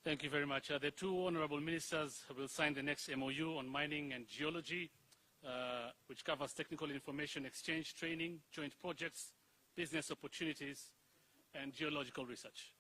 Thank you very much. The two honorable ministers will sign the next MOU on mining and geology, which covers technical information exchange, training, joint projects, business opportunities, and geological research.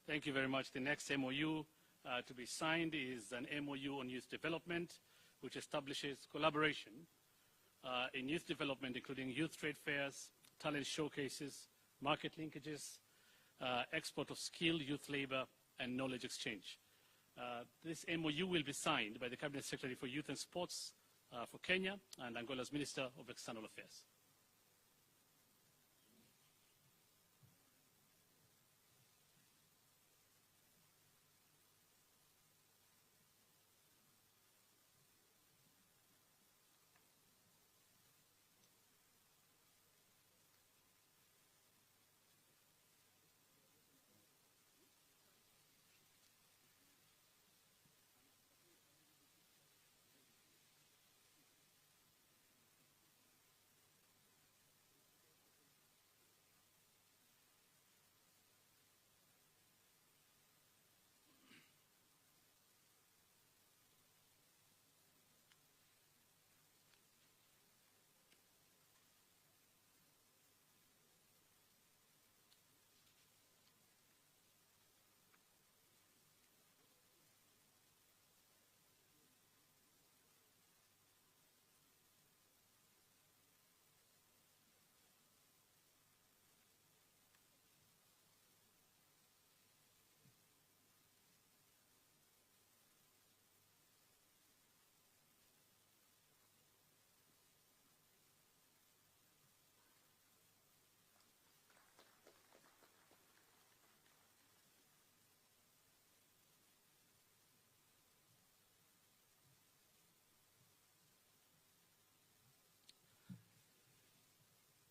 Thank you very much. The next MOU to be signed is an MOU on youth development, which establishes collaboration in youth development, including youth trade fairs, talent showcases, market linkages, export of skilled youth labor, and knowledge exchange. This MOU will be signed by the Cabinet Secretary for Youth and Sports for Kenya and Angola's Minister of External Affairs.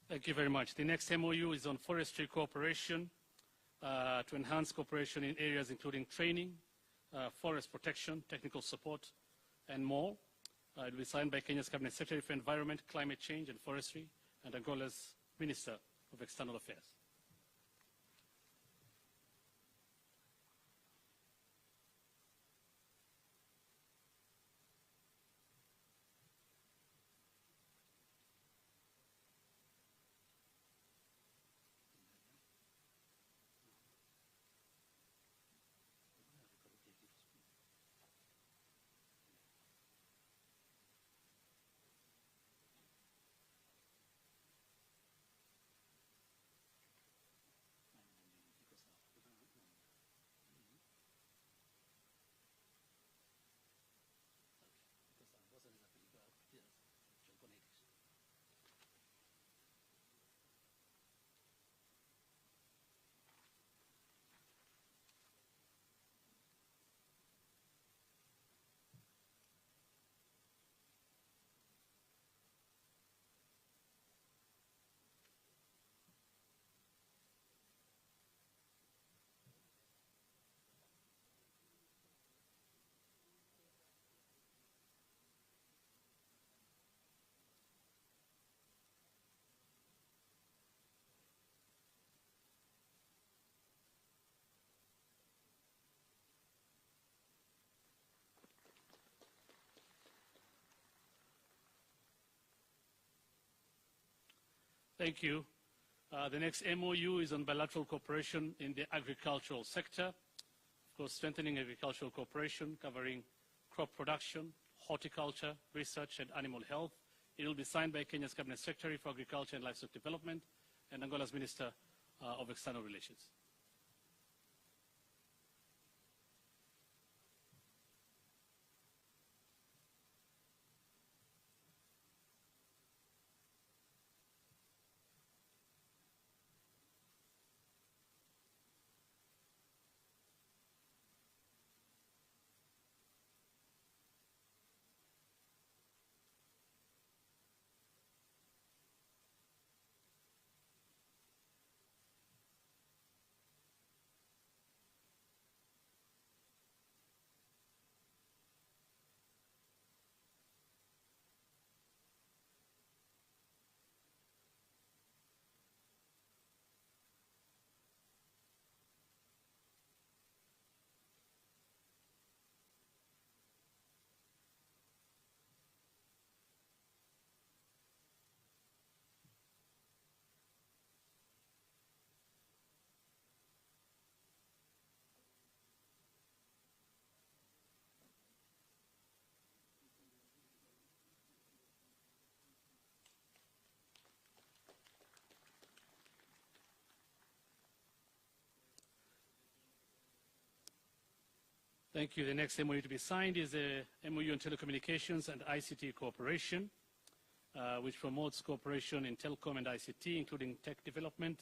Thank you very much. The next MOU is on forestry cooperation to enhance cooperation in areas including training, forest protection, technical support, and more. It will be signed by Kenya's Cabinet Secretary for Environment, Climate Change, and Forestry, and Angola's Minister of External Affairs. Thank you. The next MOU is on bilateral cooperation in the agricultural sector. Of course, strengthening agricultural cooperation covering crop production, horticulture, research, and animal health. It will be signed by Kenya's Cabinet Secretary for Agriculture and Livestock Development and Angola's Minister of External Relations. Thank you. The next MOU to be signed is a MOU on telecommunications and ICT cooperation, which promotes cooperation in telecom and ICT, including tech development,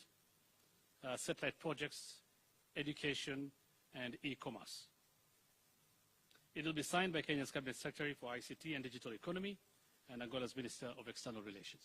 satellite projects, education, and e-commerce. It will be signed by Kenya's Cabinet Secretary for ICT and Digital Economy and Angola's Minister of External Relations.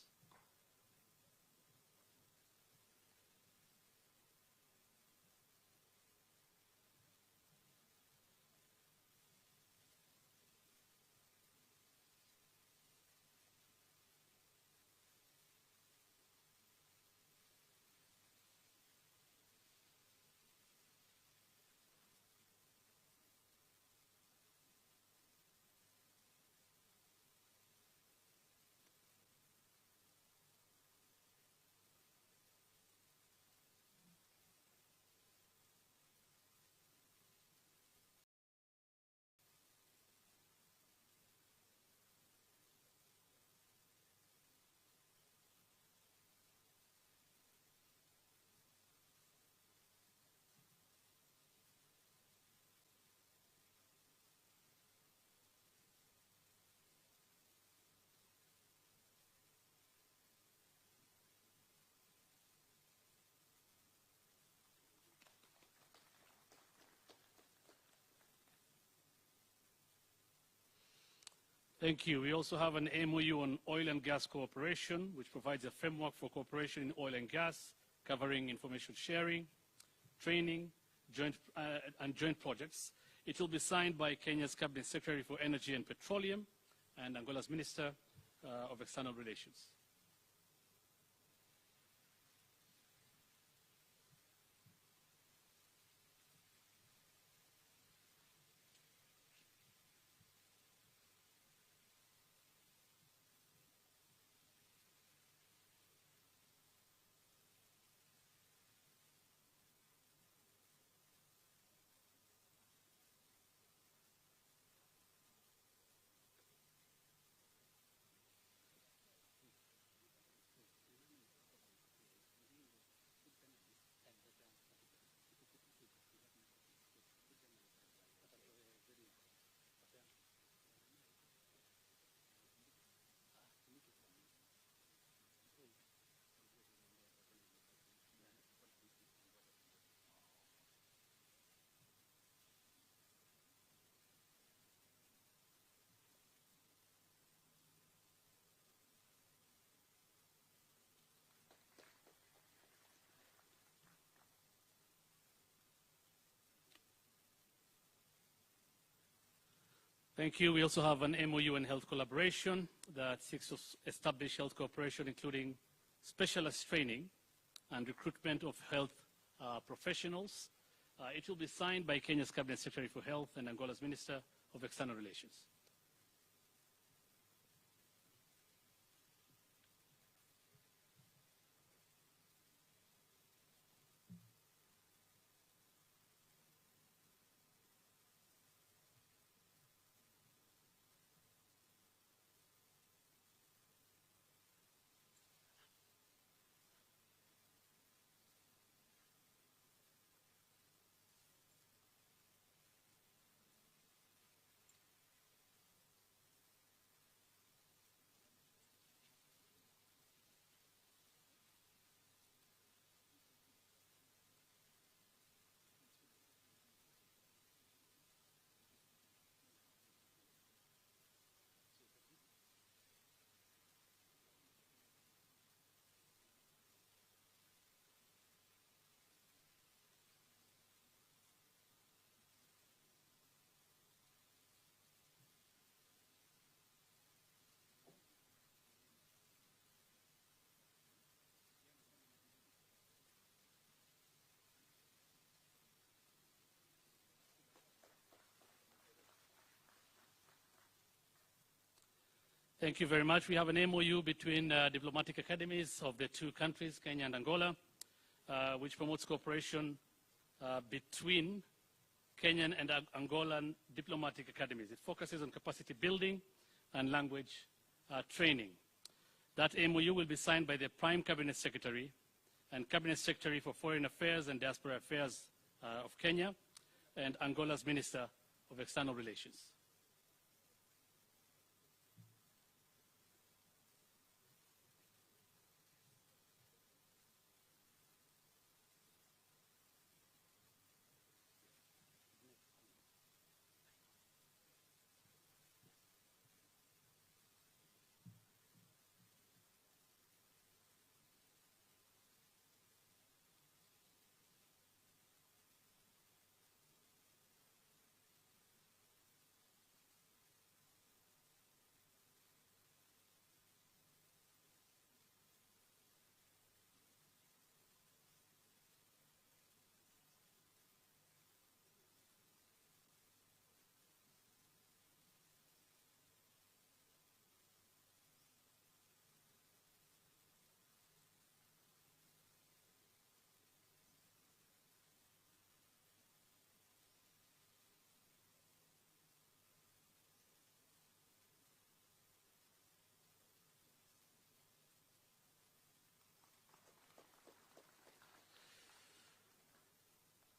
Thank you. We also have an MOU on oil and gas cooperation, which provides a framework for cooperation in oil and gas, covering information sharing, training, and joint projects. It will be signed by Kenya's Cabinet Secretary for Energy and Petroleum and Angola's Minister of External Relations. Thank you. We also have an MOU on health collaboration that seeks to establish health cooperation, including specialist training and recruitment of health professionals. It will be signed by Kenya's Cabinet Secretary for Health and Angola's Minister of External Relations. Thank you very much. We have an MOU between diplomatic academies of the two countries, Kenya and Angola, which promotes cooperation between Kenyan and Angolan diplomatic academies. It focuses on capacity building and language training. That MOU will be signed by the Prime Cabinet Secretary and Cabinet Secretary for Foreign Affairs and Diaspora Affairs of Kenya and Angola's Minister of External Relations.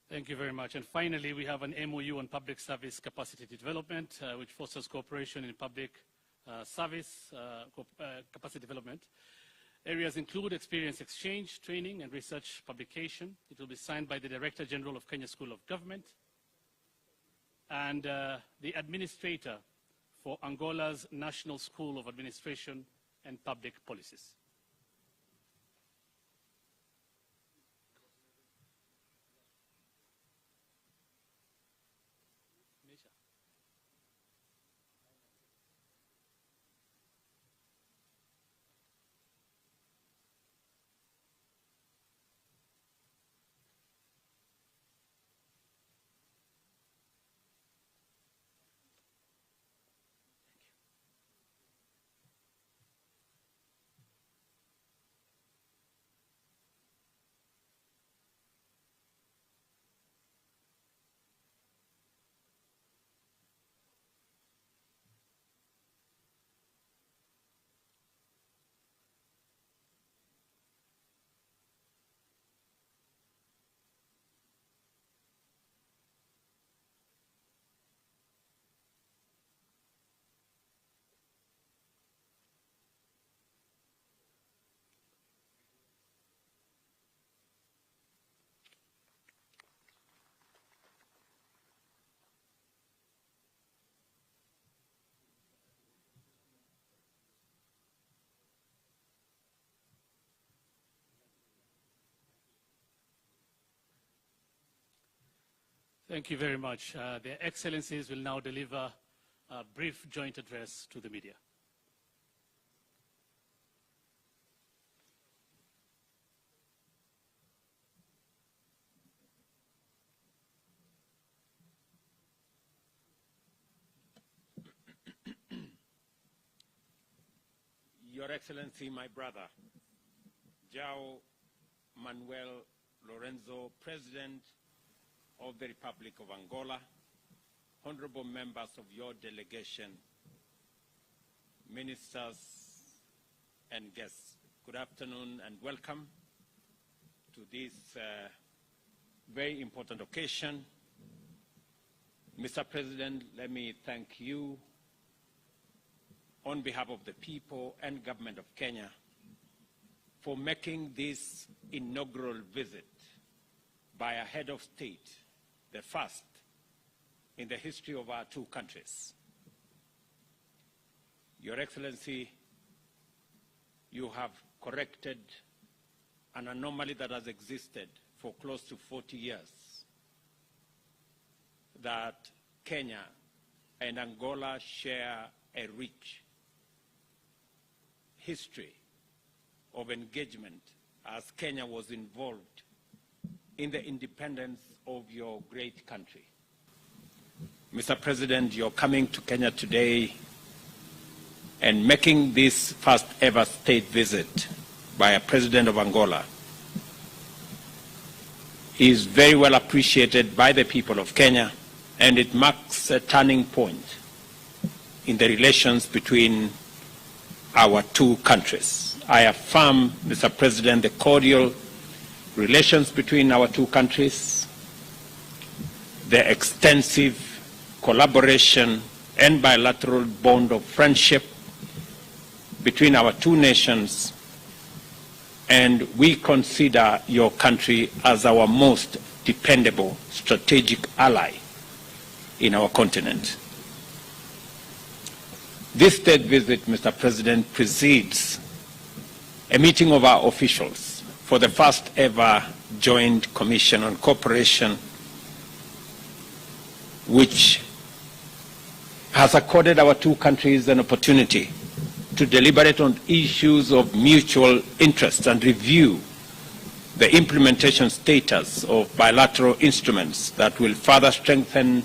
Thank you very much. And finally, we have an MOU on public service capacity development, which fosters cooperation in public service capacity development. Areas include experience exchange, training, and research publication. It will be signed by the Director General of Kenya School of Government and the Administrator for Angola's National School of Administration and Public Policies. Thank you very much. Their Excellencies will now deliver a brief joint address to the media. Your Excellency, my brother, João Manuel Lourenço, President of the Republic of Angola, honorable members of your delegation, ministers and guests, good afternoon and welcome to this very important occasion. Mr. President, let me thank you on behalf of the people and government of Kenya for making this inaugural visit by a head of state, the first in the history of our two countries. Your Excellency, you have corrected an anomaly that has existed for close to 40 years, that Kenya and Angola share a rich history of engagement as Kenya was involved in the independence of your great country. Mr. President, you're coming to Kenya today and making this first ever state visit by a president of Angola is very well appreciated by the people of Kenya, and it marks a turning point in the relations between our two countries. I affirm, Mr. President, the cordial relations between our two countries, the extensive collaboration and bilateral bond of friendship between our two nations, and we consider your country as our most dependable strategic ally in our continent. This state visit, Mr. President, precedes a meeting of our officials for the first ever Joint Commission on Cooperation, which has accorded our two countries an opportunity to deliberate on issues of mutual interest and review the implementation status of bilateral instruments that will further strengthen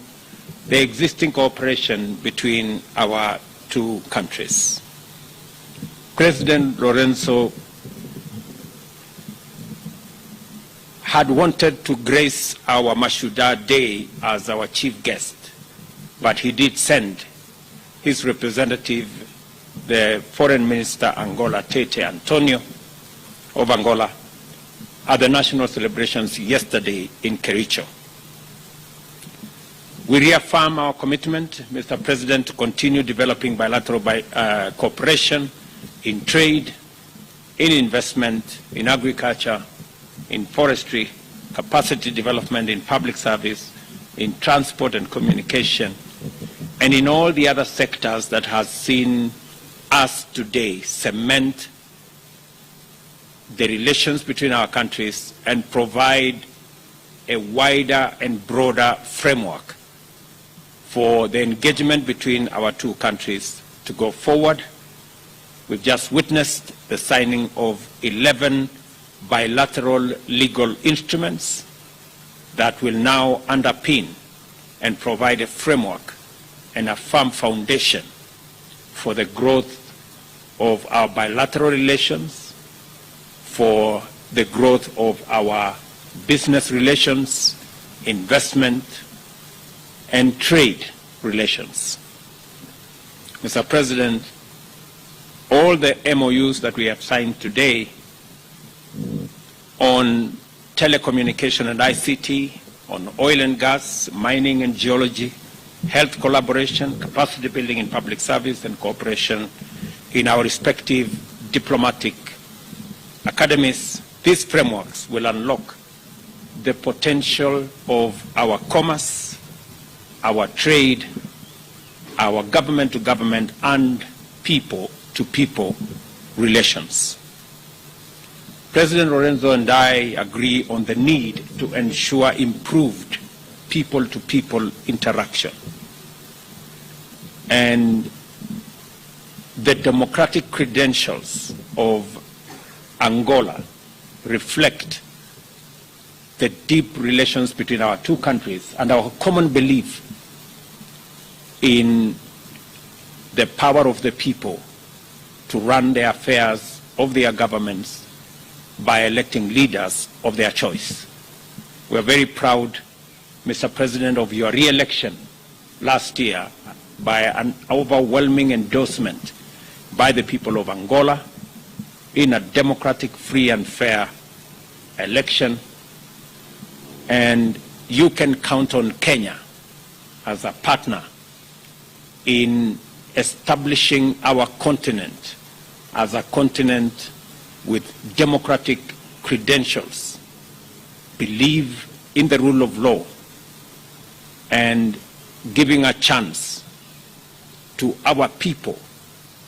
the existing cooperation between our two countries. President Lourenço had wanted to grace our Mashuda Day as our chief guest, but he did send his representative, the Foreign Minister Angola, Tete Antonio of Angola, at the national celebrations yesterday in Kericho. We reaffirm our commitment, Mr. President, to continue developing bilateral cooperation in trade, in investment, in agriculture, in forestry, capacity development in public service, in transport and communication, and in all the other sectors that has seen us today cement the relations between our countries and provide a wider and broader framework for the engagement between our two countries to go forward. We've just witnessed the signing of 11 bilateral legal instruments that will now underpin and provide a framework and a firm foundation for the growth of our bilateral relations, for the growth of our business relations, investment, and trade relations. Mr. President, all the MOUs that we have signed today on telecommunication and ICT, on oil and gas, mining and geology, health collaboration, capacity building in public service, and cooperation in our respective diplomatic academies, these frameworks will unlock the potential of our commerce, our trade, our government-to-government and people-to-people relations. President Lourenço and I agree on the need to ensure improved people-to-people interaction. And the democratic credentials of Angola reflect the deep relations between our two countries and our common belief in the power of the people to run the affairs of their governments by electing leaders of their choice. We are very proud, Mr. President, of your re-election last year by an overwhelming endorsement by the people of Angola in a democratic, free and fair election. And you can count on Kenya as a partner in establishing our continent as a continent with democratic credentials, believe in the rule of law, and giving a chance to our people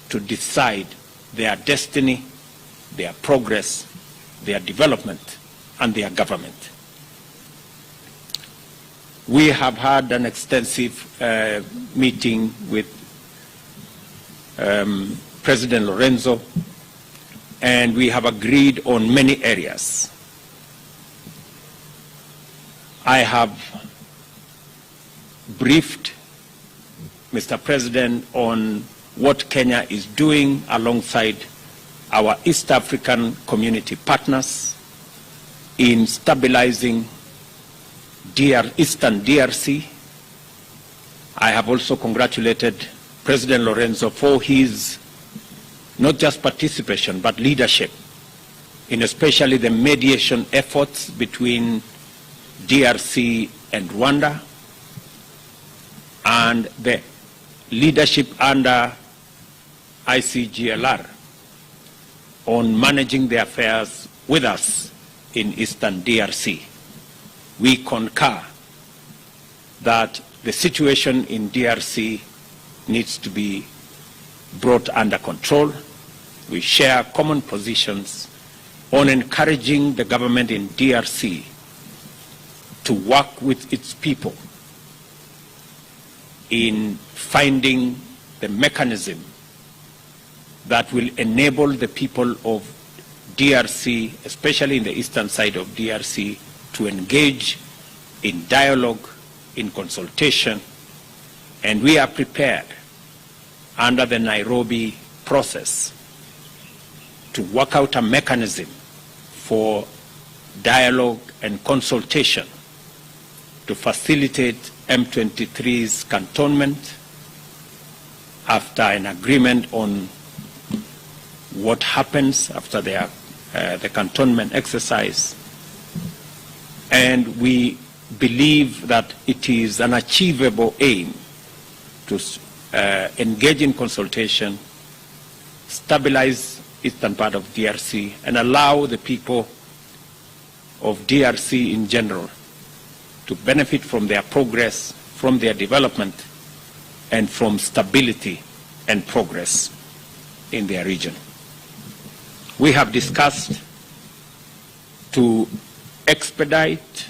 to decide their destiny, their progress, their development, and their government. We have had an extensive meeting with President Lourenço, and we have agreed on many areas. I have briefed Mr. President on what Kenya is doing alongside our East African community partners in stabilizing Eastern DRC. I have also congratulated President Lourenço for his not just participation but leadership in especially the mediation efforts between DRC and Rwanda, and the leadership under ICGLR on managing the affairs with us in Eastern DRC. We concur that the situation in DRC needs to be brought under control. We share common positions on encouraging the government in DRC to work with its people in finding the mechanism that will enable the people of DRC, especially in the eastern side of DRC, to engage in dialogue, in consultation, and we are prepared under the Nairobi process to work out a mechanism for dialogue and consultation to facilitate M23's cantonment after an agreement on what happens after the cantonment exercise. And we believe that it is an achievable aim to engage in consultation, stabilize eastern part of DRC, and allow the people of DRC in general to benefit from their progress, from their development, and from stability and progress in their region. We have discussed to expedite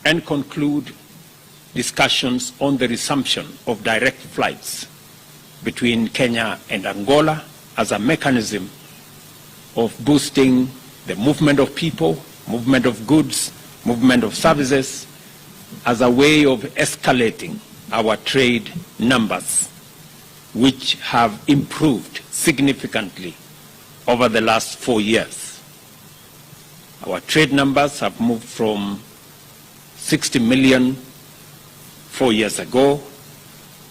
and conclude discussions on the resumption of direct flights between Kenya and Angola as a mechanism of boosting the movement of people, movement of goods, movement of services, as a way of escalating our trade numbers, which have improved significantly over the last 4 years. Our trade numbers have moved from 60 million 4 years ago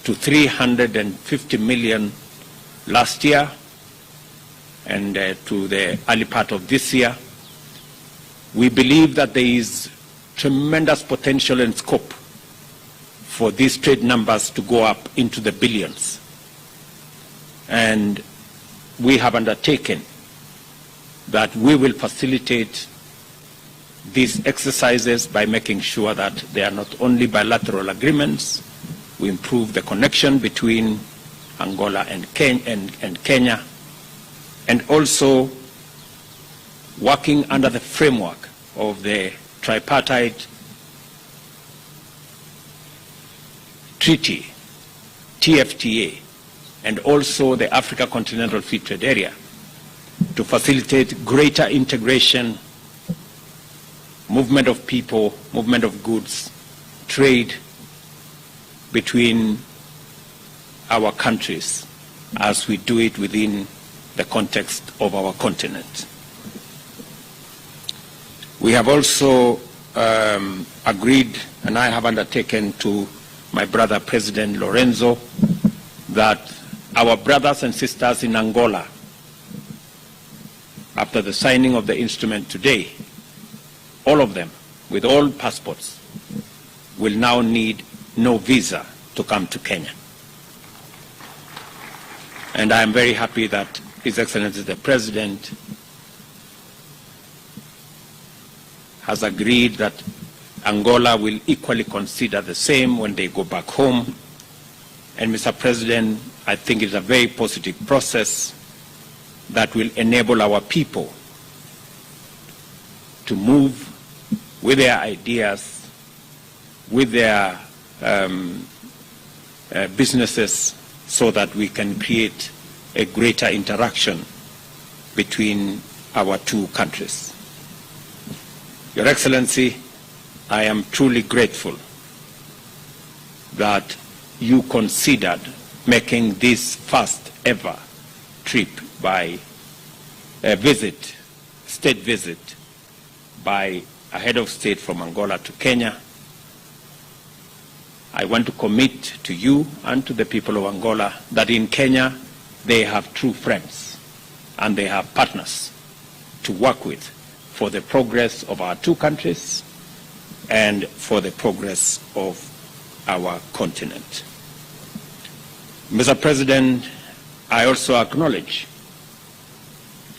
to 350 million last year, and to the early part of this year. We believe that there is tremendous potential and scope for these trade numbers to go up into the billions. And we have undertaken that we will facilitate these exercises by making sure that they are not only bilateral agreements, we improve the connection between Angola and Kenya, and also working under the framework of the tripartite treaty, TFTA, and also the Africa Continental Free Trade Area to facilitate greater integration, movement of people, movement of goods, trade between our countries as we do it within the context of our continent. We have also agreed, and I have undertaken to my brother President Lourenço, that our brothers and sisters in Angola, after the signing of the instrument today, all of them, with all passports, will now need no visa to come to Kenya. And I am very happy that His Excellency the President has agreed that Angola will equally consider the same when they go back home. And Mr. President, I think it's a very positive process that will enable our people to move with their ideas, with their businesses, so that we can create a greater interaction between our two countries. Your Excellency, I am truly grateful that you considered making this first ever trip by a state visit by a head of state from Angola to Kenya. I want to commit to you and to the people of Angola that in Kenya they have true friends and they have partners to work with for the progress of our two countries and for the progress of our continent. Mr. President, I also acknowledge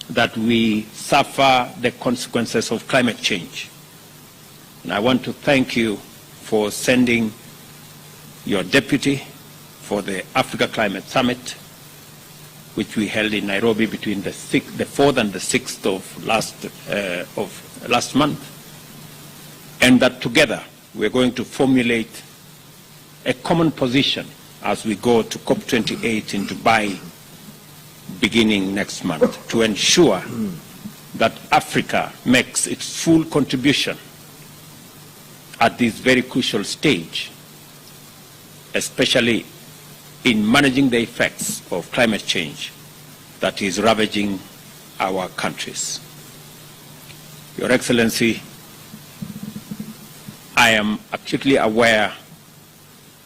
that we suffer the consequences of climate change. And I want to thank you for sending your deputy for the Africa Climate Summit, which we held in Nairobi between the 4th and the 6th of last month, and that together we're going to formulate a common position as we go to COP28 in Dubai beginning next month to ensure that Africa makes its full contribution at this very crucial stage, especially in managing the effects of climate change that is ravaging our countries. Your Excellency, I am acutely aware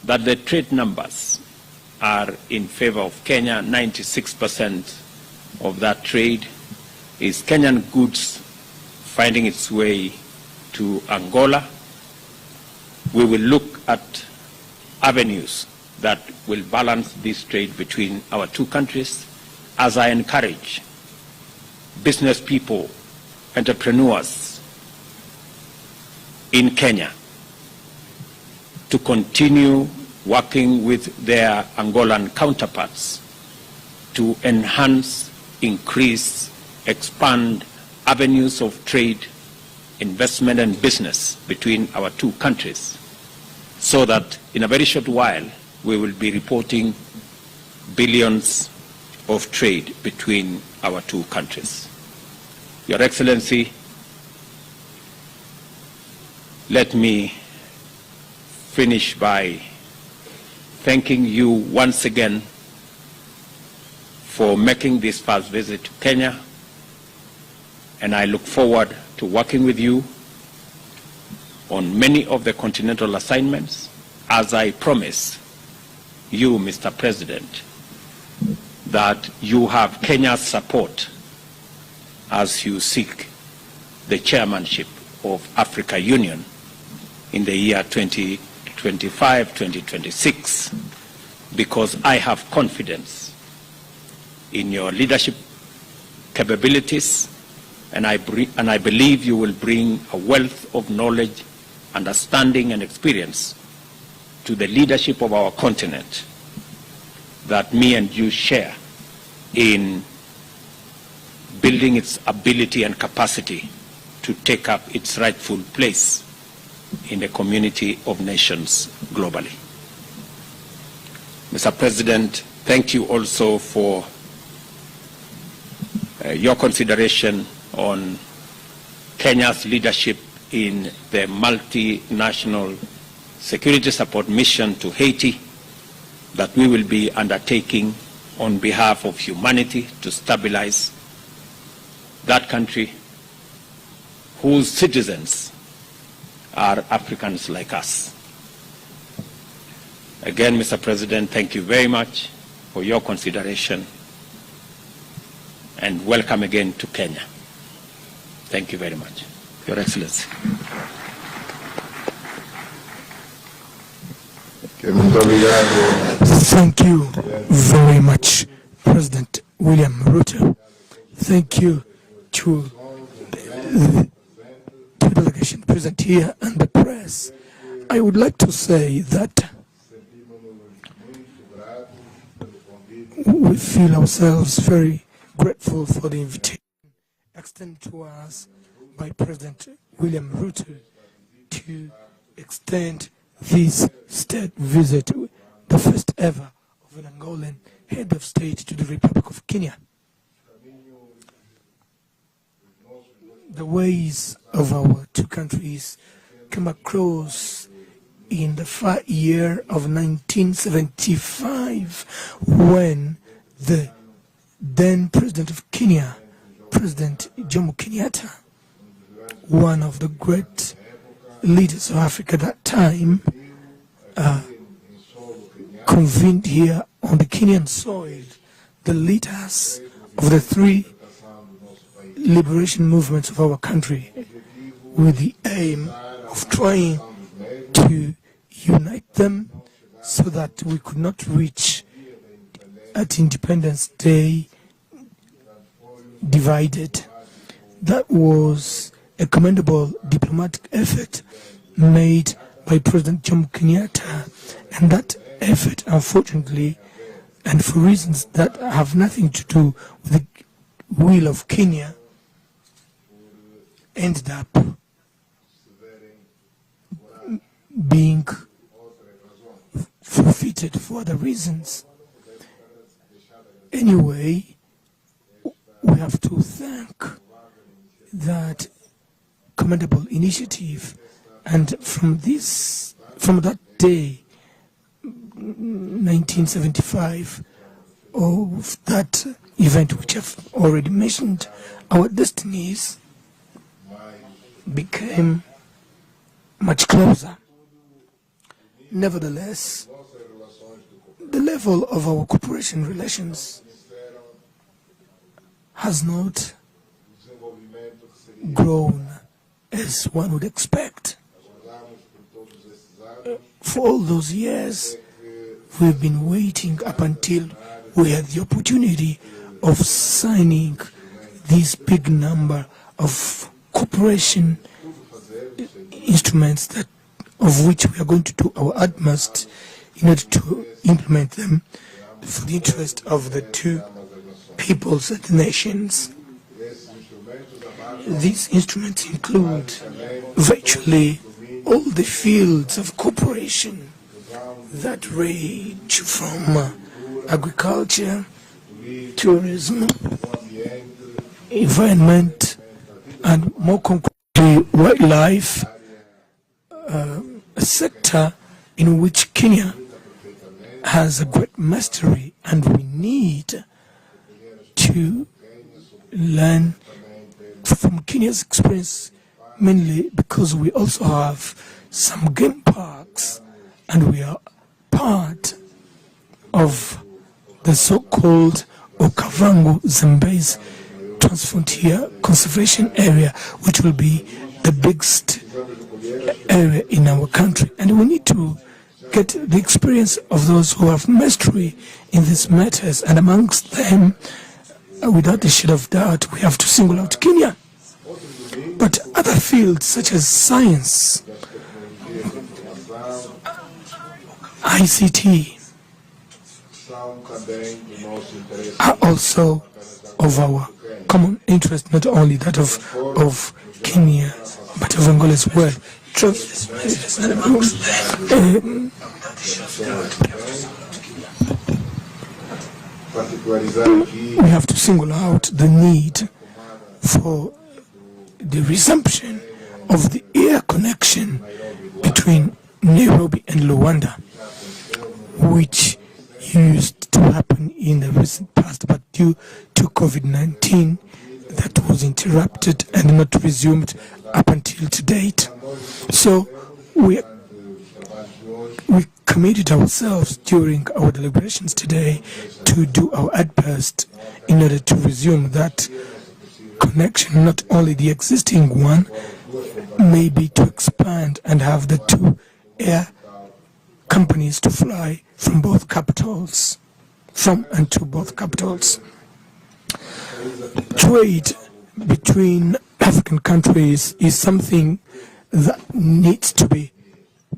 that the trade numbers are in favor of Kenya. 96% of that trade is Kenyan goods finding its way to Angola. We will look at avenues that will balance this trade between our two countries, as I encourage business people, entrepreneurs in Kenya to continue working with their Angolan counterparts to enhance, increase, expand avenues of trade, investment and business between our two countries, so that in a very short while we will be reporting billions of trade between our two countries. Your Excellency, let me finish by thanking you once again for making this first visit to Kenya, and I look forward to working with you on many of the continental assignments, as I promise you, Mr. President, that you have Kenya's support as you seek the chairmanship of Africa Union in the year 2025-2026, because I have confidence in your leadership capabilities, and I believe you will bring a wealth of knowledge, understanding and experience to the leadership of our continent that me and you share in building its ability and capacity to take up its rightful place in the community of nations globally. Mr. President, thank you also for your consideration on Kenya's leadership in the multinational security support mission to Haiti that we will be undertaking on behalf of humanity to stabilize that country whose citizens are Africans like us. Again, Mr. President, thank you very much for your consideration, and welcome again to Kenya. Thank you very much, Your Excellency. Thank you very much, President William Ruto. Thank you to the delegation present here and the press. I would like to say that we feel ourselves very grateful for the invitation extended to us by President William Ruto to extend this state visit, the first ever of an Angolan head of state to the Republic of Kenya. The ways of our two countries come across in the year of 1975, when the then President of Kenya, President Jomo Kenyatta, one of the great leaders of Africa at that time, convened here on the Kenyan soil the leaders of the three liberation movements of our country, with the aim of trying to unite them so that we could not reach at Independence Day divided. That was a commendable diplomatic effort made by President Jomo Kenyatta, and that effort, unfortunately, and for reasons that have nothing to do with the will of Kenya, ended up being forfeited for other reasons. Anyway, we have to thank that commendable initiative, and from that day, 1975, of that event which I've already mentioned, our destinies became much closer. Nevertheless, the level of our cooperation relations has not grown as one would expect. For all those years, we've been waiting up until we had the opportunity of signing this big number of cooperation instruments of which we are going to do our utmost in order to implement them for the interest of the two peoples and the nations. These instruments include virtually all the fields of cooperation that range from agriculture, tourism, environment, and more concretely wildlife, a sector in which Kenya has a great mastery, and we need to learn from Kenya's experience, mainly because we also have some game parks and we are part of the so-called Okavango Zambezi Transfrontier Conservation Area, which will be the biggest area in our country. And we need to get the experience of those who have mastery in these matters, and amongst them, without a shadow of doubt, we have to single out Kenya. But other fields such as science, ICT, are also of our common interest, not only that of Kenya, but of Angola as well. We have to single out the need for the resumption of the air connection between Nairobi and Luanda, which used to happen in the recent past, but due to COVID-19, that was interrupted and not resumed up until to date. So we committed ourselves during our deliberations today to do our utmost in order to resume that connection, not only the existing one, maybe to expand and have the two air companies to fly from both capitals, from and to both capitals. Trade between African countries is something that needs to be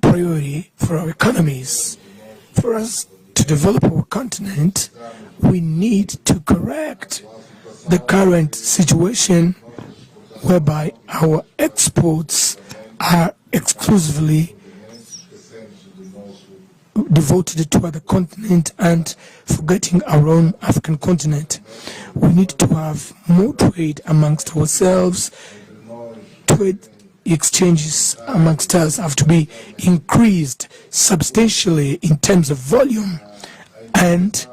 priority for our economies. For us to develop our continent, we need to correct the current situation whereby our exports are exclusively devoted to other continent and forgetting our own African continent. We need to have more trade amongst ourselves, trade exchanges amongst us have to be increased substantially in terms of volume, and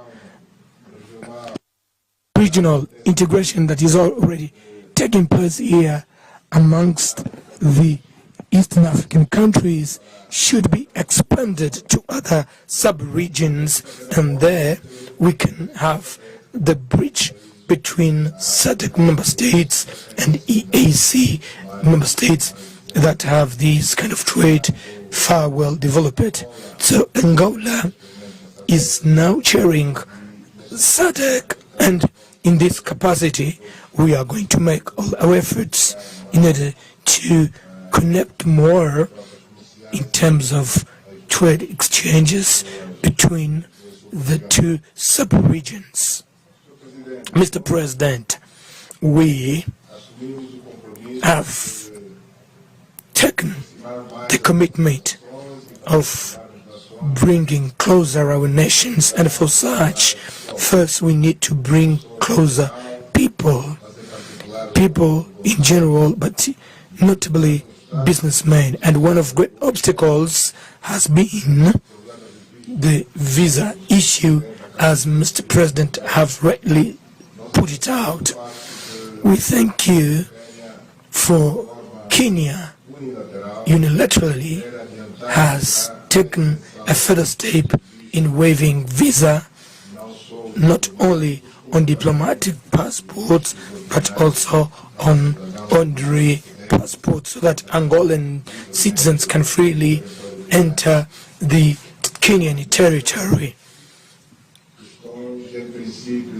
regional integration that is already taking place here amongst the Eastern African countries should be expanded to other sub-regions, and there we can have the bridge between SADC member states and EAC member states that have these kind of trade far well developed. So Angola is now chairing SADC, and in this capacity we are going to make all our efforts in order to connect more in terms of trade exchanges between the two sub-regions. Mr. President, we have taken the commitment of bringing closer our nations, and for such, first we need to bring closer people in general, but notably businessmen. And one of great obstacles has been the visa issue, as Mr. President have rightly put it out. We thank you for Kenya unilaterally has taken a further step in waiving visa, not only on diplomatic passports but also on ordinary passports, so that Angolan citizens can freely enter the Kenyan territory.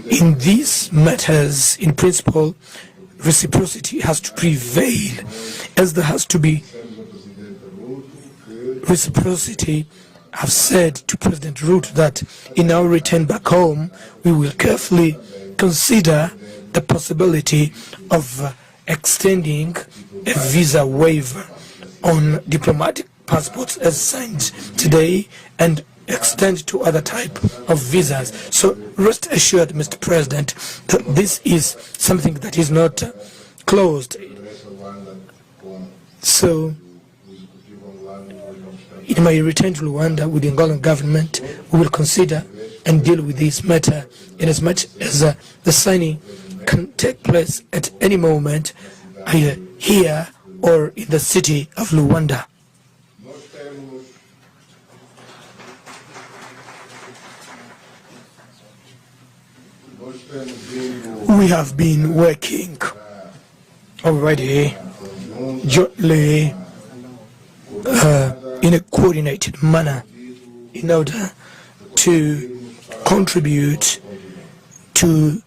In these matters, in principle, reciprocity has to prevail, as there has to be reciprocity. I've said to President Ruto that in our return back home, we will carefully consider the possibility of extending a visa waiver on diplomatic passports as signed today, and extend to other type of visas. So rest assured, Mr. President, that this is something that is not closed. So in my return to Rwanda with the Angolan government, we will consider and deal with this matter, in as much as the signing can take place at any moment, either here or in the city of Luanda. We have been working already jointly in a coordinated manner in order to contribute to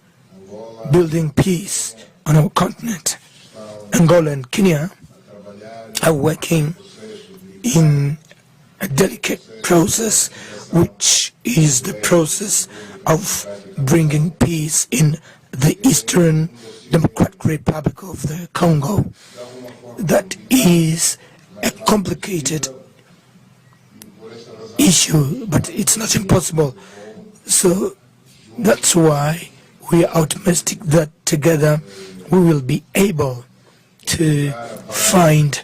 building peace on our continent. Angola and Kenya are working in a delicate process, which is the process of bringing peace in the Eastern Democratic Republic of the Congo. That is a complicated issue, but it's not impossible. So that's why we are optimistic that together we will be able to find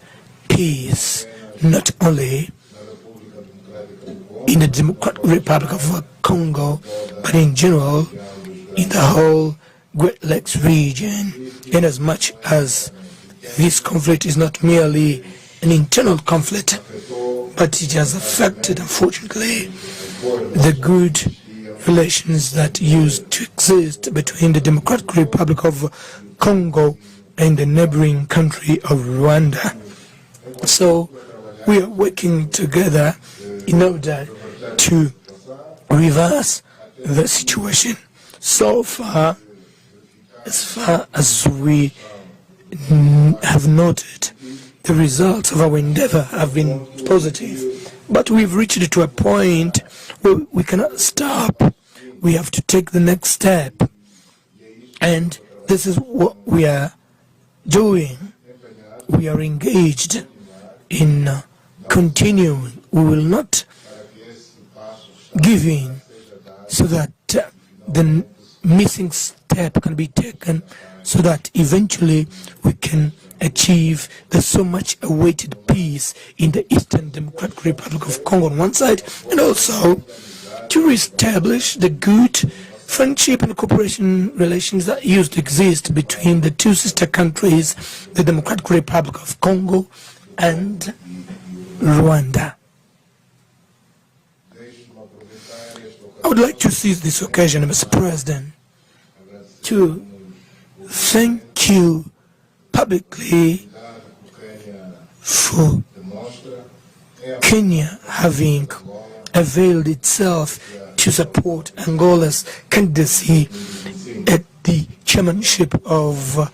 peace, not only in the Democratic Republic of Congo, but in general in the whole Great Lakes region, in as much as this conflict is not merely an internal conflict, but it has affected, unfortunately, the good relations that used to exist between the Democratic Republic of Congo and the neighboring country of Rwanda. So we are working together in order to reverse the situation. So far as we have noted, the results of our endeavor have been positive, but we've reached to a point where we cannot stop. We have to take the next step, and this is what we are doing. We are engaged in continuing. We will not give in so that the missing step can be taken, so that eventually we can achieve the so much awaited peace in the Eastern Democratic Republic of Congo on one side, and also to reestablish the good friendship and cooperation relations that used to exist between the two sister countries, the Democratic Republic of Congo and Rwanda. I would like to seize this occasion, Mr. President, to thank you publicly for Kenya having availed itself to support Angola's candidacy at the chairmanship of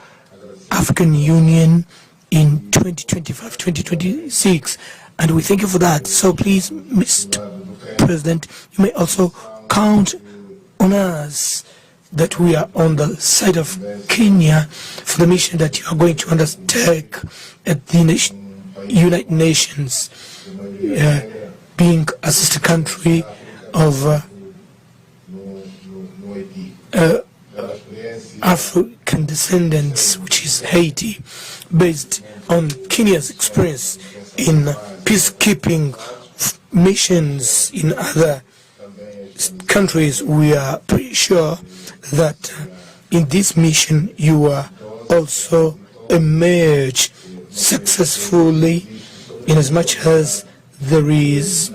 African Union in 2025-2026, and we thank you for that. So please, Mr. President, you may also count on us that we are on the side of Kenya for the mission that you are going to undertake at the United Nations, being a sister country of African descendants, which is Haiti. Based on Kenya's experience in peacekeeping missions in other countries, we are pretty sure that in this mission you are also emerge successfully, in as much as there is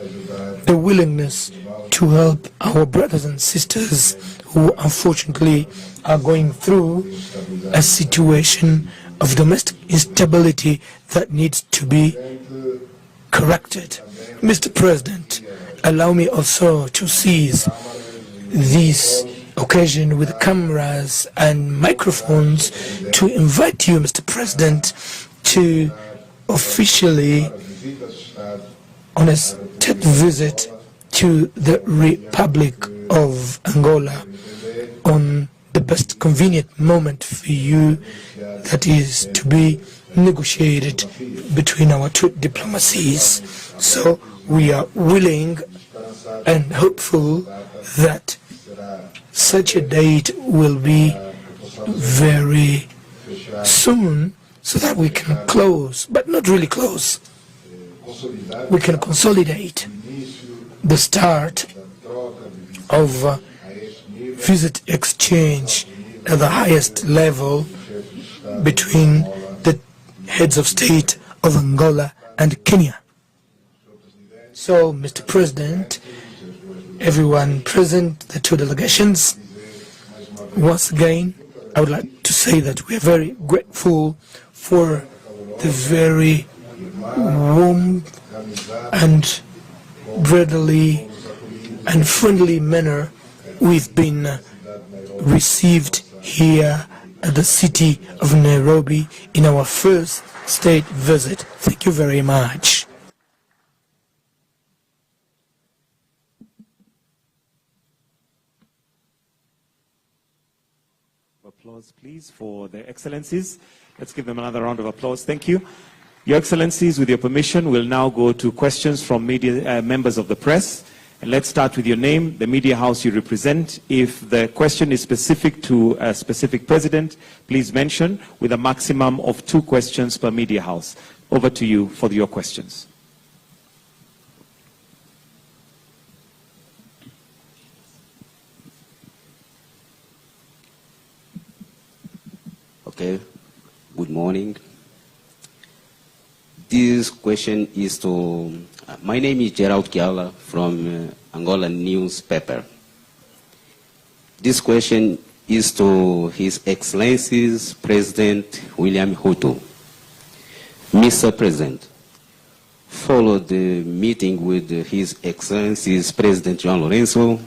the willingness to help our brothers and sisters who unfortunately are going through a situation of domestic instability that needs to be corrected. Mr. President, allow me also to seize this occasion with cameras and microphones to invite you, Mr. President, to officially on a state visit to the Republic of Angola on the best convenient moment for you, that is to be negotiated between our two diplomacies. So we are willing and hopeful that such a date will be very soon, so that we can close, but not really close. We can consolidate the start of visit exchange at the highest level between the heads of state of Angola and Kenya. So, Mr. President, everyone present, the two delegations, once again, I would like to say that we are very grateful for the very warm and brotherly and friendly manner we've been received here at the city of Nairobi in our first state visit. Thank you very much. Applause, please, for their excellencies. Let's give them another round of applause. Thank you. Your excellencies, with your permission, we'll now go to questions from media members of the press. And let's start with your name, the media house you represent. If the question is specific to a specific president, please mention, with a maximum of 2 questions per media house. Over to you for your questions. Okay, good morning. This question is to, my name is Gerald Kiala from Angola newspaper. This question is to His Excellency's President William Ruto. Mr. President, follow the meeting with His Excellency's President João Lourenço.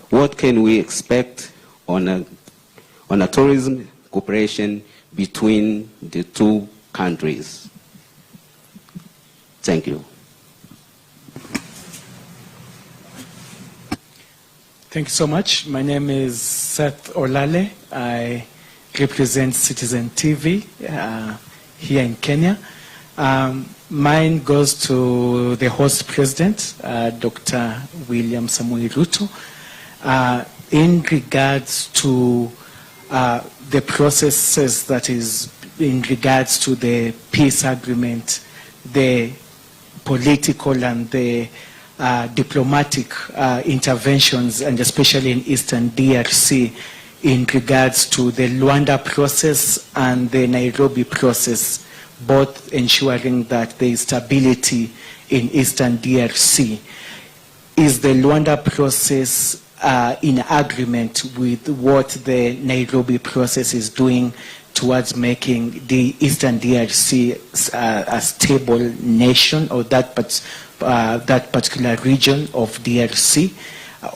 What can we expect on a tourism cooperation between the two countries? Thank you. Thank you so much. My name is Seth Olale. I represent Citizen TV here in Kenya. Mine goes to the host president, Dr. William Samoei Ruto, in regards to the processes that is in regards to the peace agreement, the political and the diplomatic interventions, and especially in Eastern DRC, in regards to the Luanda process and the Nairobi process, both ensuring that there is stability in Eastern DRC. Is the Luanda process in agreement with what the Nairobi process is doing towards making the Eastern DRC a stable nation, or that particular region of DRC?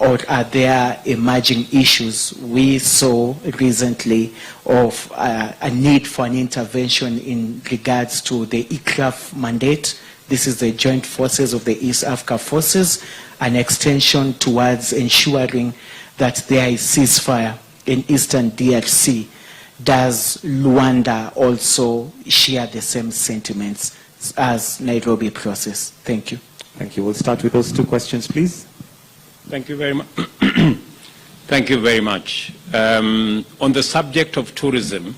Or are there emerging issues? We saw recently of a need for an intervention in regards to the ICRAF mandate. This is the Joint Forces of the East Africa Forces, an extension towards ensuring that there is ceasefire in Eastern DRC. Does Luanda also share the same sentiments as Nairobi process? Thank you. Thank you. We'll start with those two questions, please. Thank you very much. Thank you very much. On the subject of tourism,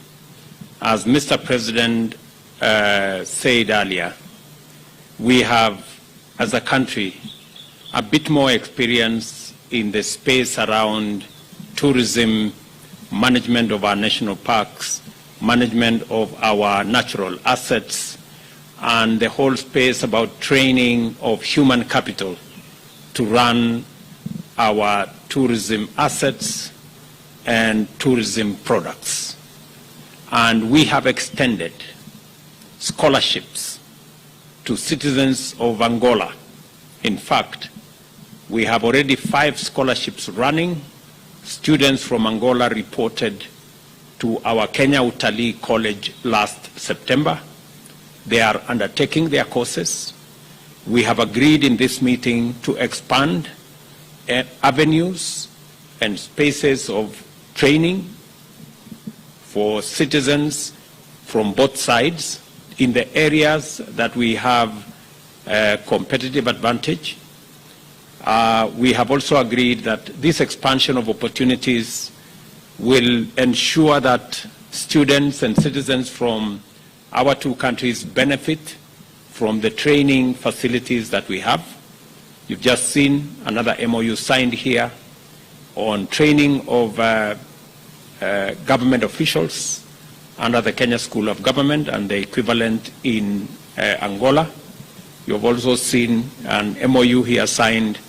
as Mr. President said earlier, we have, as a country, a bit more experience in the space around tourism, management of our national parks, management of our natural assets, and the whole space about training of human capital to run our tourism assets and tourism products. And we have extended scholarships to citizens of Angola. In fact, we have already 5 scholarships running. Students from Angola reported to our Kenya Utalii College last September. They are undertaking their courses. We have agreed in this meeting to expand avenues and spaces of training for citizens from both sides in the areas that we have competitive advantage. We have also agreed that this expansion of opportunities will ensure that students and citizens from our 2 countries benefit from the training facilities that we have. You've just seen another MOU signed here on training of government officials under the Kenya School of Government and the equivalent in Angola. You've also seen an MOU here signed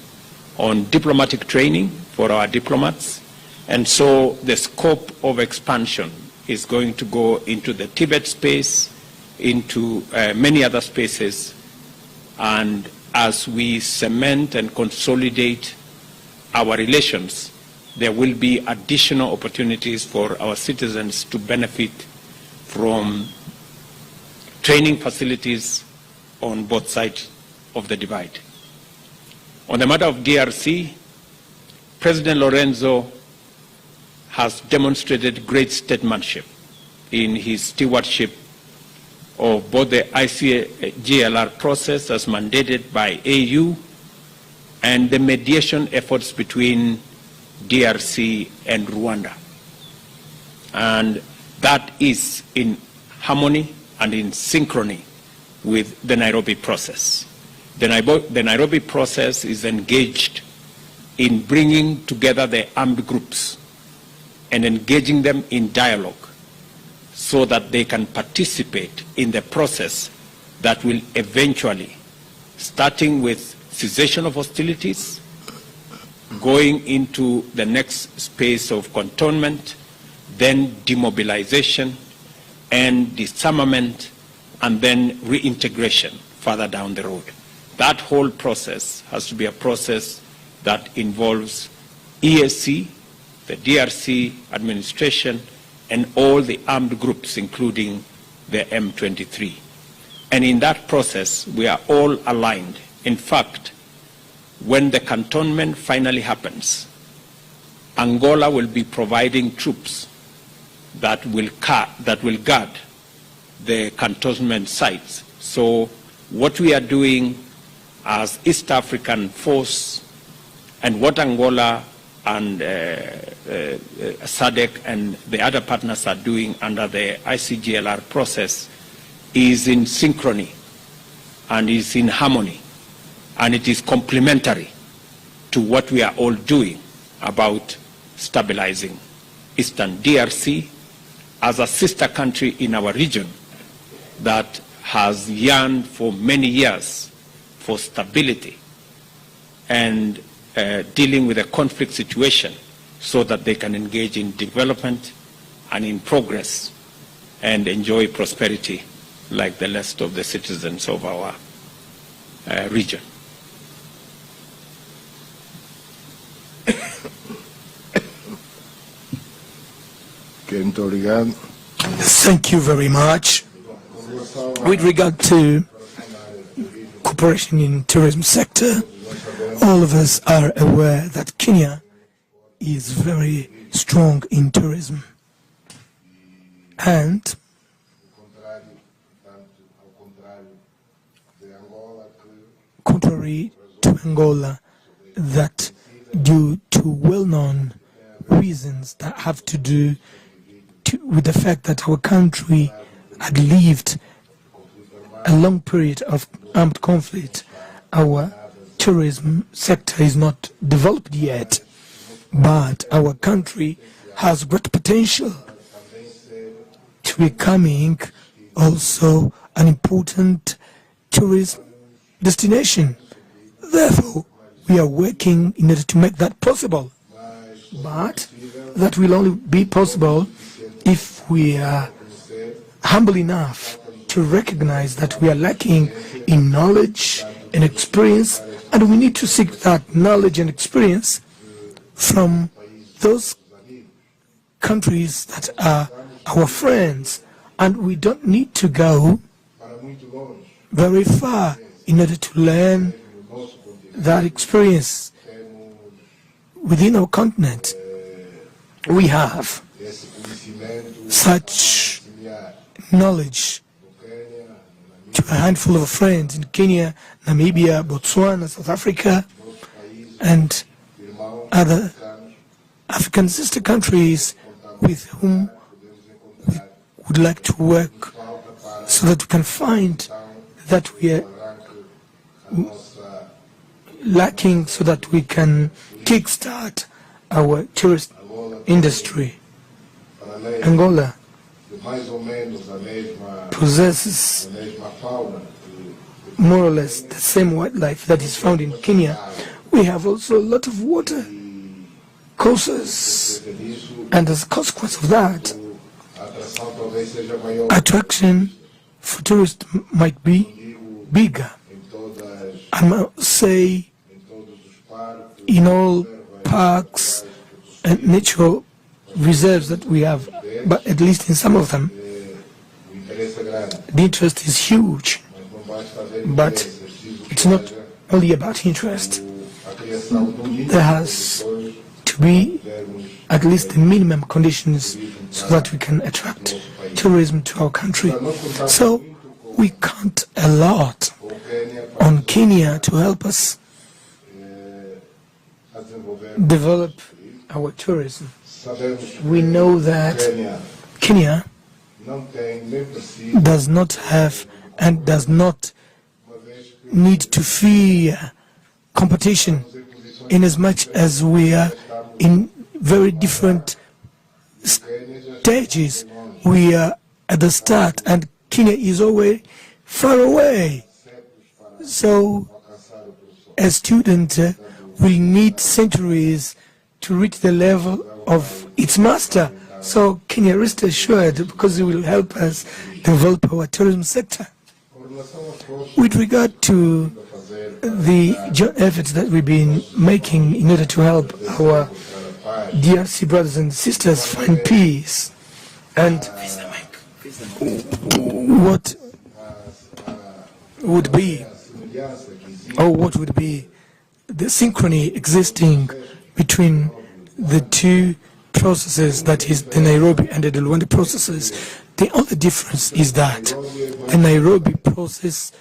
on diplomatic training for our diplomats. And so the scope of expansion is going to go into the Tibet space, into many other spaces, and as we cement and consolidate our relations, there will be additional opportunities for our citizens to benefit from training facilities on both sides of the divide. On the matter of DRC, President Lourenço has demonstrated great statesmanship in his stewardship of both the ICGLR process as mandated by AU and the mediation efforts between DRC and Rwanda. And that is in harmony and in synchrony with the Nairobi process. The Nairobi process is engaged in bringing together the armed groups and engaging them in dialogue so that they can participate in the process that will eventually, starting with cessation of hostilities, going into the next space of cantonment, then demobilization and disarmament, and then reintegration further down the road. That whole process has to be a process that involves EAC, the DRC administration, and all the armed groups, including the M23. And in that process, we are all aligned. In fact, when the cantonment finally happens, Angola will be providing troops that will guard the cantonment sites. So what we are doing as East African force and what Angola and SADC and the other partners are doing under the ICGLR process is in synchrony and is in harmony, and it is complementary to what we are all doing about stabilizing Eastern DRC as a sister country in our region that has yearned for many years for stability and dealing with a conflict situation so that they can engage in development and in progress and enjoy prosperity like the rest of the citizens of our region. Thank you very much. With regard to cooperation in tourism sector, all of us are aware that Kenya is very strong in tourism. And contrary to Angola, that due to well-known reasons that have to do with the fact that our country had lived a long period of armed conflict, our tourism sector is not developed yet, but our country has great potential to becoming also an important tourist destination. Therefore, we are working in order to make that possible. But that will only be possible if we are humble enough to recognize that we are lacking in knowledge and experience, and we need to seek that knowledge and experience from those countries that are our friends, and we don't need to go very far in order to learn that experience within our continent. We have such knowledge to a handful of friends in Kenya, Namibia, Botswana, South Africa, and other African sister countries with whom we would like to work so that we can find that we are lacking so that we can kickstart our tourist industry. Angola possesses more or less the same wildlife that is found in Kenya. We have also a lot of water courses, and as a consequence of that, attraction for tourists might be bigger. I must say, in all parks and natural reserves that we have, but at least in some of them, the interest is huge. But it's not only about interest. There has to be at least the minimum conditions so that we can attract tourism to our country. So we count a lot on Kenya to help us develop our tourism. We know that Kenya does not have and does not need to fear competition, in as much as we are in very different stages. We are at the start and Kenya is always far away. So a student will need centuries to reach the level of its master. So Kenya, rest assured, because it will help us develop our tourism sector. With regard to the joint efforts that we've been making in order to help our DRC brothers and sisters find peace, and what would be the synchrony existing between the two processes, that is the Nairobi and the Luanda processes. The only difference is that the Nairobi process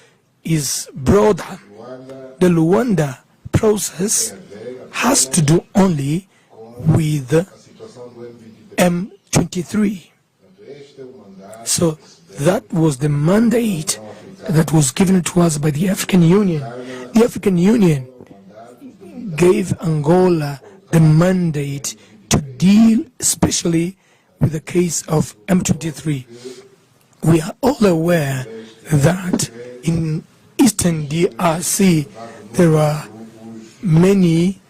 is broader. The Luanda process has to do only with M23. So that was the mandate that was given to us by the African Union. The African Union gave Angola the mandate to deal especially with the case of M23. We are all aware that in Eastern DRC there are many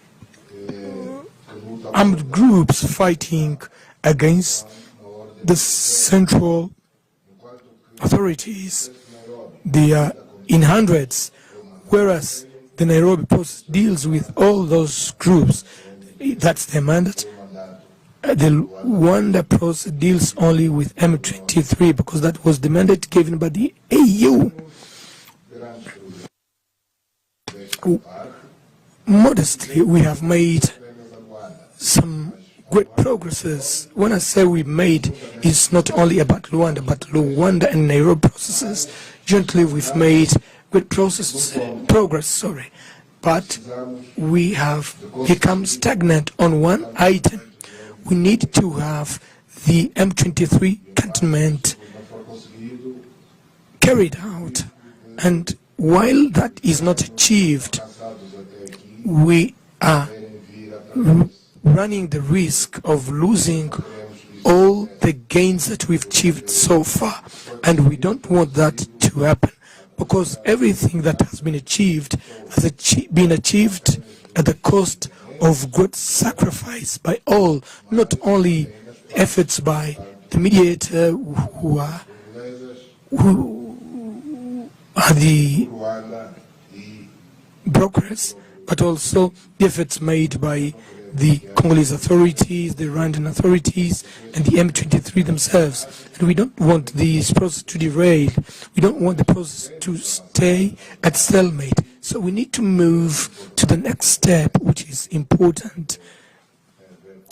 armed groups fighting against the central authorities. They are in hundreds, whereas the Nairobi process deals with all those groups. That's their mandate. The Luanda process deals only with M23 because that was the mandate given by the AU. Modestly, we have made some great progresses. When I say we made, it's not only about Luanda, but Luanda and Nairobi processes. Jointly, we've made great progress, but we have become stagnant on one item. We need to have the M23 cantonment carried out, and while that is not achieved, we are running the risk of losing all the gains that we've achieved so far, and we don't want that to happen, because everything that has been achieved has been achieved at the cost of great sacrifice by all, not only efforts by the mediator who are the brokers, but also the efforts made by the Congolese authorities, the Rwandan authorities, and the M23 themselves. And we don't want this process to derail. We don't want the process to stay at stalemate. So we need to move to the next step, which is important.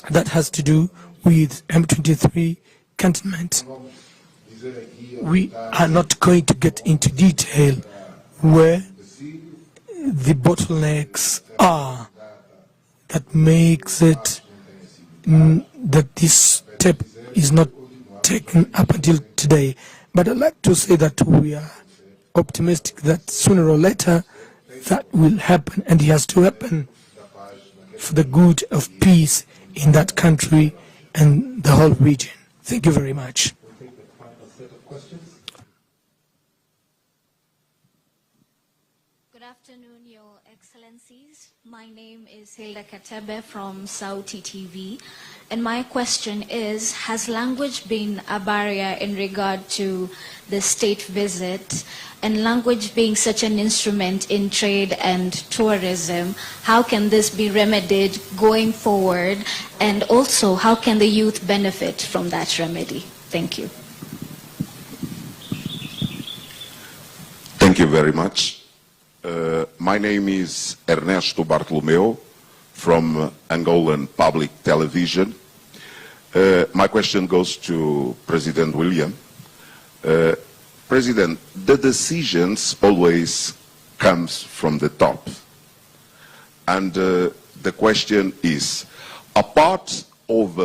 That has to do with M23 cantonment. We are not going to get into detail where the bottlenecks are that makes it that this step is not taken up until today. But I'd like to say that we are optimistic that sooner or later that will happen, and it has to happen for the good of peace in that country and the whole region. Thank you very much. Good afternoon, Your Excellencies. My name is Hilda Katebe from Sauti TV, and my question is, has language been a barrier in regard to the state visit? And language being such an instrument in trade and tourism, how can this be remedied going forward? And also, how can the youth benefit from that remedy? Thank you. Thank you very much. My name is Ernesto Bartolomeu from Angolan Public Television. My question goes to President William. President, the decisions always comes from the top. And the question is, apart of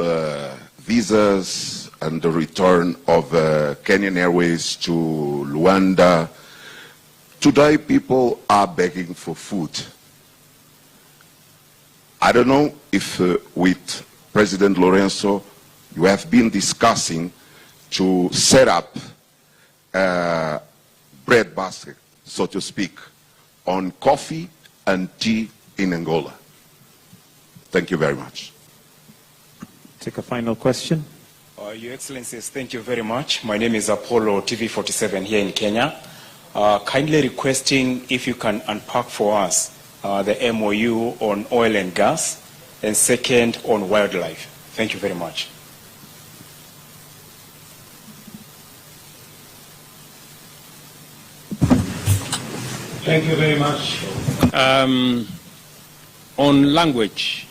visas and the return of Kenyan Airways to Luanda, today people are begging for food. I don't know if with President Lourenço you have been discussing to set up a bread basket, so to speak, on coffee and tea in Angola. Thank you very much. Take a final question. Your Excellencies, thank you very much. My name is Apollo TV47 here in Kenya. Kindly requesting if you can unpack for us the MOU on oil and gas, and second on wildlife. Thank you very much. Thank you very much. On language,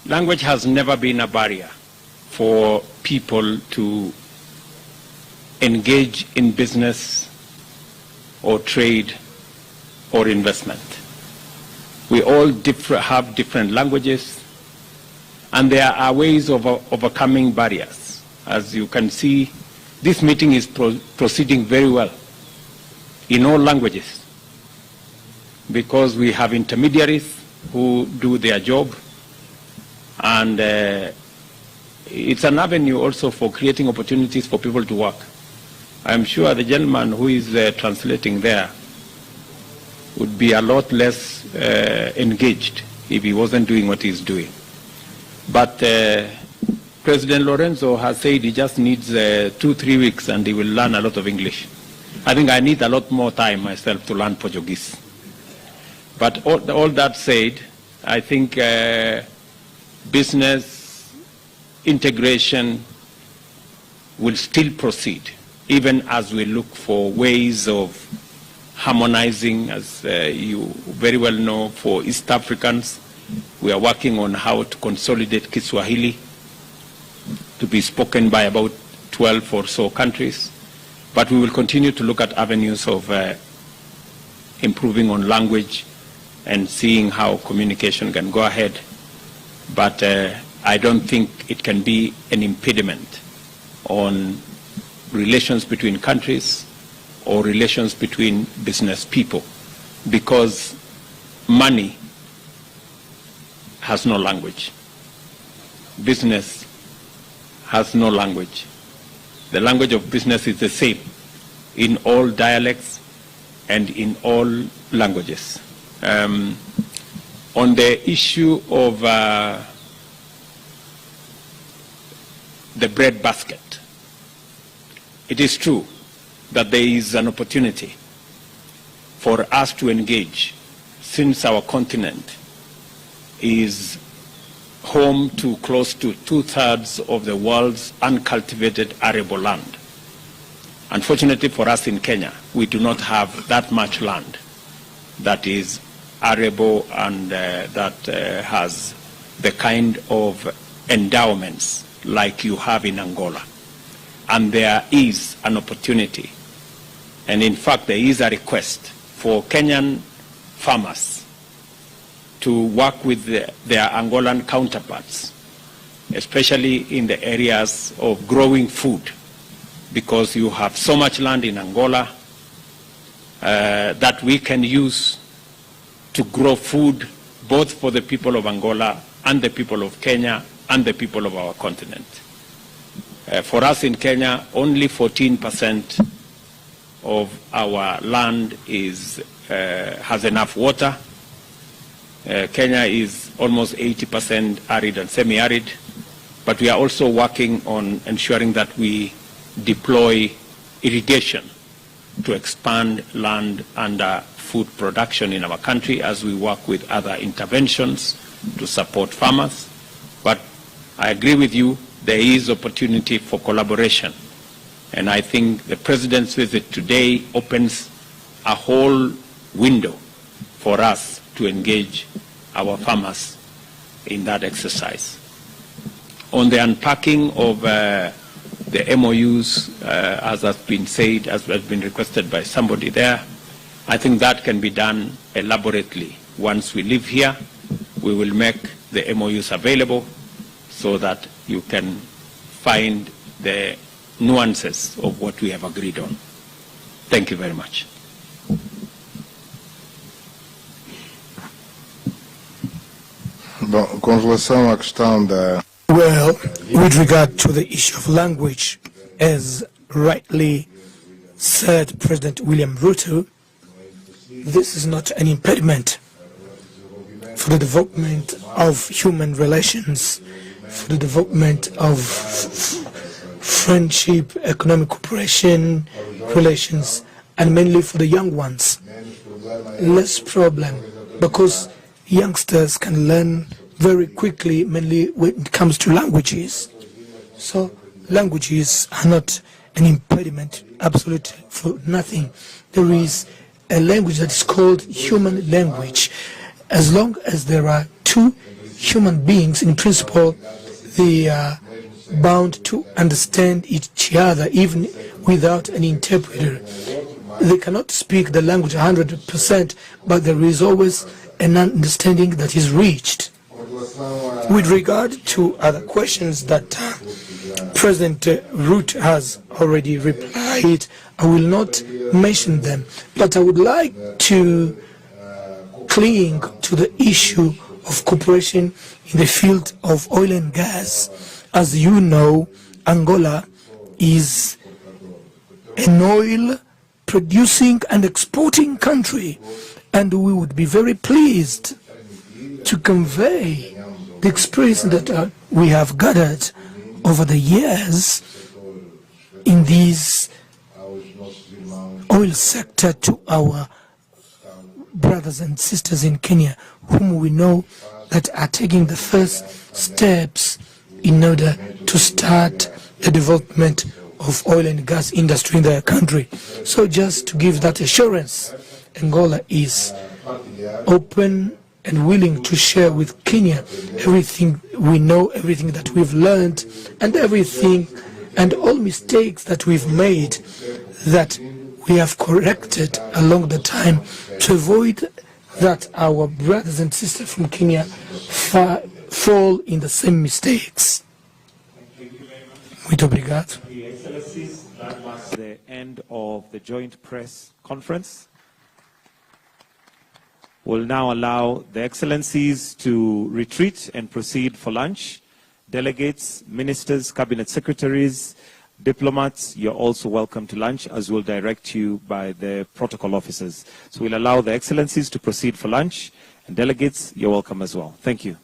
language has never been a barrier for people to engage in business or trade or investment. We all have different languages, and there are ways of overcoming barriers. As you can see, this meeting is proceeding very well in all languages, because we have intermediaries who do their job, and it's an avenue also for creating opportunities for people to work. I'm sure the gentleman who is translating there would be a lot less engaged if he wasn't doing what he's doing. But President Lourenço has said he just needs 2-3 weeks and he will learn a lot of English. I think I need a lot more time myself to learn Portuguese. But all that said, I think business integration will still proceed, even as we look for ways of harmonizing. As you very well know, for East Africans, we are working on how to consolidate Kiswahili to be spoken by about 12 or so countries. But we will continue to look at avenues of improving on language and seeing how communication can go ahead. But I don't think it can be an impediment on relations between countries or relations between business people, because money has no language. Business has no language. The language of business is the same in all dialects and in all languages. On the issue of the bread basket, it is true that there is an opportunity for us to engage, since our continent is home to close to 2/3 of the world's uncultivated arable land. Unfortunately for us in Kenya, we do not have that much land that is arable and that has the kind of endowments like you have in Angola. And there is an opportunity, and in fact there is a request for Kenyan farmers to work with their Angolan counterparts, especially in the areas of growing food, because you have so much land in Angola that we can use to grow food both for the people of Angola and the people of Kenya and the people of our continent. For us in Kenya, only 14% of our land has enough water. Kenya is almost 80% arid and semi-arid, but we are also working on ensuring that we deploy irrigation to expand land under food production in our country as we work with other interventions to support farmers. But I agree with you, there is opportunity for collaboration. And I think the President's visit today opens a whole window for us to engage our farmers in that exercise. On the unpacking of the MOUs, as has been said, as has been requested by somebody there, I think that can be done elaborately. Once we live here, we will make the MOUs available so that you can find the nuances of what we have agreed on. Thank you very much. Bom, com relação à questão da... Well, with regard to the issue of language, as rightly said President William Ruto, this is not an impediment for the development of human relations, for the development of friendship, economic cooperation, relations, and mainly for the young ones. Less problem, because youngsters can learn very quickly, mainly when it comes to languages. So languages are not an impediment, absolutely for nothing. There is a language that is called human language. As long as there are two human beings, in principle, they are bound to understand each other, even without an interpreter. they cannot speak the language 100%, but there is always an understanding that is reached. With regard to other questions that President Ruto has already replied, I will not mention them, but I would like to cling to the issue of cooperation in the field of oil and gas. As you know, Angola is an oil producing and exporting country, and we would be very pleased to convey the experience that we have gathered over the years in this oil sector to our brothers and sisters in Kenya, whom we know that are taking the first steps in order to start the development of oil and gas industry in their country. So just to give that assurance, Angola is open and willing to share with Kenya everything we know, everything that we've learned, and everything and all mistakes that we've made that we have corrected along the time to avoid that our brothers and sisters from Kenya fall in the same mistakes. Muito obrigado. Your Excellencies, that was the end of the joint press conference. We'll now allow the Excellencies to retreat and proceed for lunch. Delegates, ministers, cabinet secretaries, diplomats, you're also welcome to lunch, as will direct you by the protocol officers. So we'll allow the Excellencies to proceed for lunch, and delegates, you're welcome as well. Thank you.